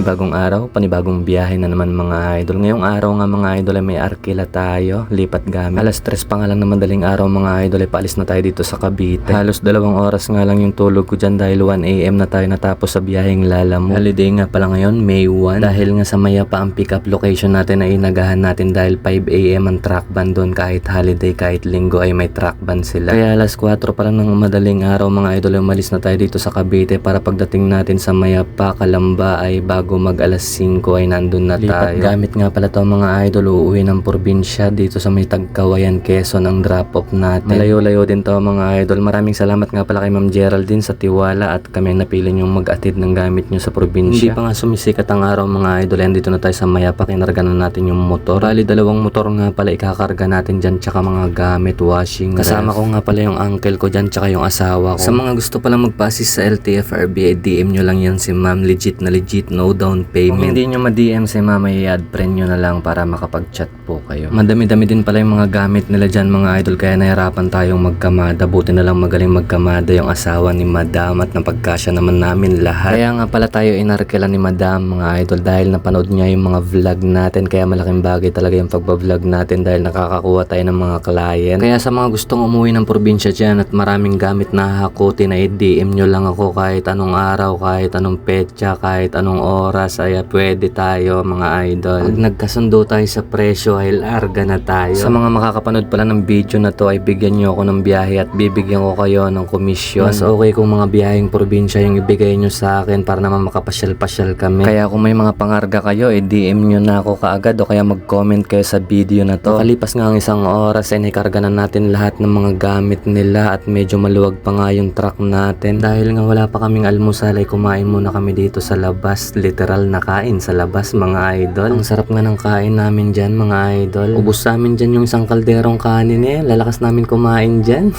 panibagong araw, panibagong biyahe na naman mga idol. Ngayong araw nga mga idol ay may arkila tayo, lipat gamit. Alas 3 pa nga lang na madaling araw mga idol ay paalis na tayo dito sa Cavite. Halos 2 oras nga lang yung tulog ko dyan dahil 1 AM na tayo natapos sa biyaheng Lalamove. Holiday nga pala ngayon, May 1. Dahil nga sa Mayapa ang pick up location natin ay inagahan natin dahil 5 AM ang truck ban doon. Kahit holiday, kahit linggo ay may truck ban sila. Kaya alas 4 pa lang ng madaling araw mga idol ay umalis na tayo dito sa Cavite para pagdating natin sa Mayapa, Calamba ay bago mag alas 5 ay nandun na tayo. Lipat gamit nga pala to mga idol, uuwi ng probinsya dito sa may Tagkawayan, Quezon ang drop off natin. Malayo-layo din to mga idol. Maraming salamat nga pala kay Ma'am Geraldine sa tiwala at kami napili nyong mag-atid ng gamit nyo sa probinsya. Hindi pa nga sumisikat ang araw mga idol, yan dito na tayo sa Mayapa, kinarga na natin yung motor. Bali 2 motor nga pala ikakarga natin dyan tsaka mga gamit, washing. Kasama ko nga pala yung uncle ko dyan tsaka yung asawa ko. Sa mga gusto pala magpa-assist sa LTFRB ay DM nyo lang yan si Ma'am, legit na legit, no down payment. Kung hindi nyo ma-DM si Ma'am ay i-add friend nyo na lang para makapag-chat po kayo. Madami-dami din pala yung mga gamit nila dyan mga idol, kaya nahirapan tayong magkamada. Buti na lang magaling magkamada yung asawa ni Madam at napagkasya naman namin lahat. Kaya nga pala tayo inarkila ni Madam mga idol dahil napanood niya yung mga vlog natin, kaya malaking bagay talaga yung pagbablog natin dahil nakakakuha tayo ng mga client. Kaya sa mga gustong umuwi ng probinsya dyan at maraming gamit na hakutin ay DM nyo lang ako kahit anong araw, kahit anong petsa, kahit anong oras ay pwede tayo mga idol. Pag nagkasundo tayo sa presyo ay larga na tayo. Sa mga makakapanood pala ng video na to ay bigyan nyo ako ng biyahe at bibigyan ko kayo ng komisyon. Mas okay kung mga biyaheng probinsya yung ibigay nyo sa akin para naman makapasyal-pasyal kami. Kaya kung may mga pangarga kayo ay DM nyo na ako kaagad o kaya mag-comment kayo sa video na to. Kalipas nga ang 1 oras ay nakarga na natin lahat ng mga gamit nila at medyo maluwag pa nga yung truck natin. Dahil nga wala pa kaming almusal ay kumain muna kami dito sa labas. Literal na kain sa labas mga idol. Ang sarap nga ng kain namin dyan mga idol. Ubus namin dyan yung 1 kalderong kanin eh. Lalakas namin kumain dyan.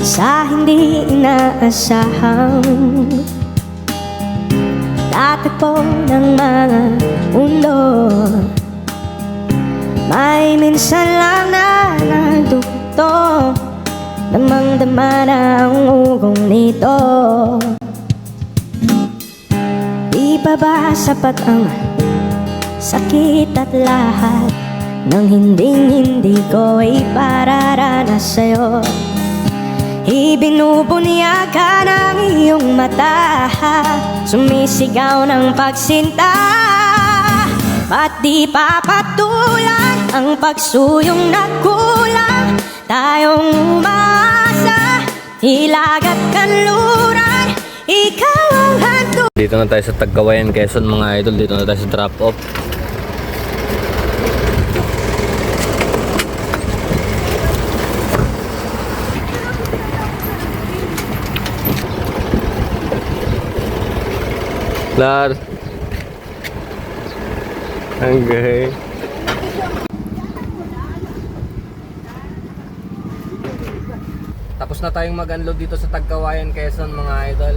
Sa hindi inaasahang tatagpo ng mga mundo, may minsan lang na nagduto, damang-dama na ang ugong nito. Di pa ba sapat ang sakit at lahat ng hindi ko ay pararanas sa'yo? Ibinubunyaga ng iyong mata, sumisigaw ng pagsinta. At di papatulan ang pagsuyong nagkulang, tayong umasa, hilag at kanluran, ikaw ang hanto. Dito na tayo sa Tagkawayan, Quezon mga idol. Dito na tayo sa drop off. Lars. Okay. Tapos na tayong mag-unload dito sa Tagkawayan, Quezon mga idol.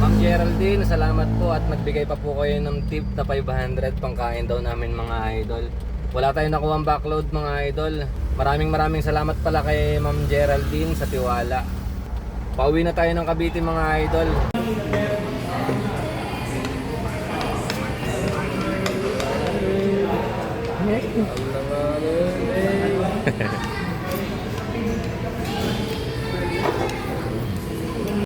Ma'am Geraldine, salamat po at nagbigay pa po kayo ng tip na 500 pangkain daw namin mga idol. Wala tayong nakuha ang backload mga idol. Maraming salamat pala kay Ma'am Geraldine sa tiwala. Pauwi na tayo ng Cavite mga idol.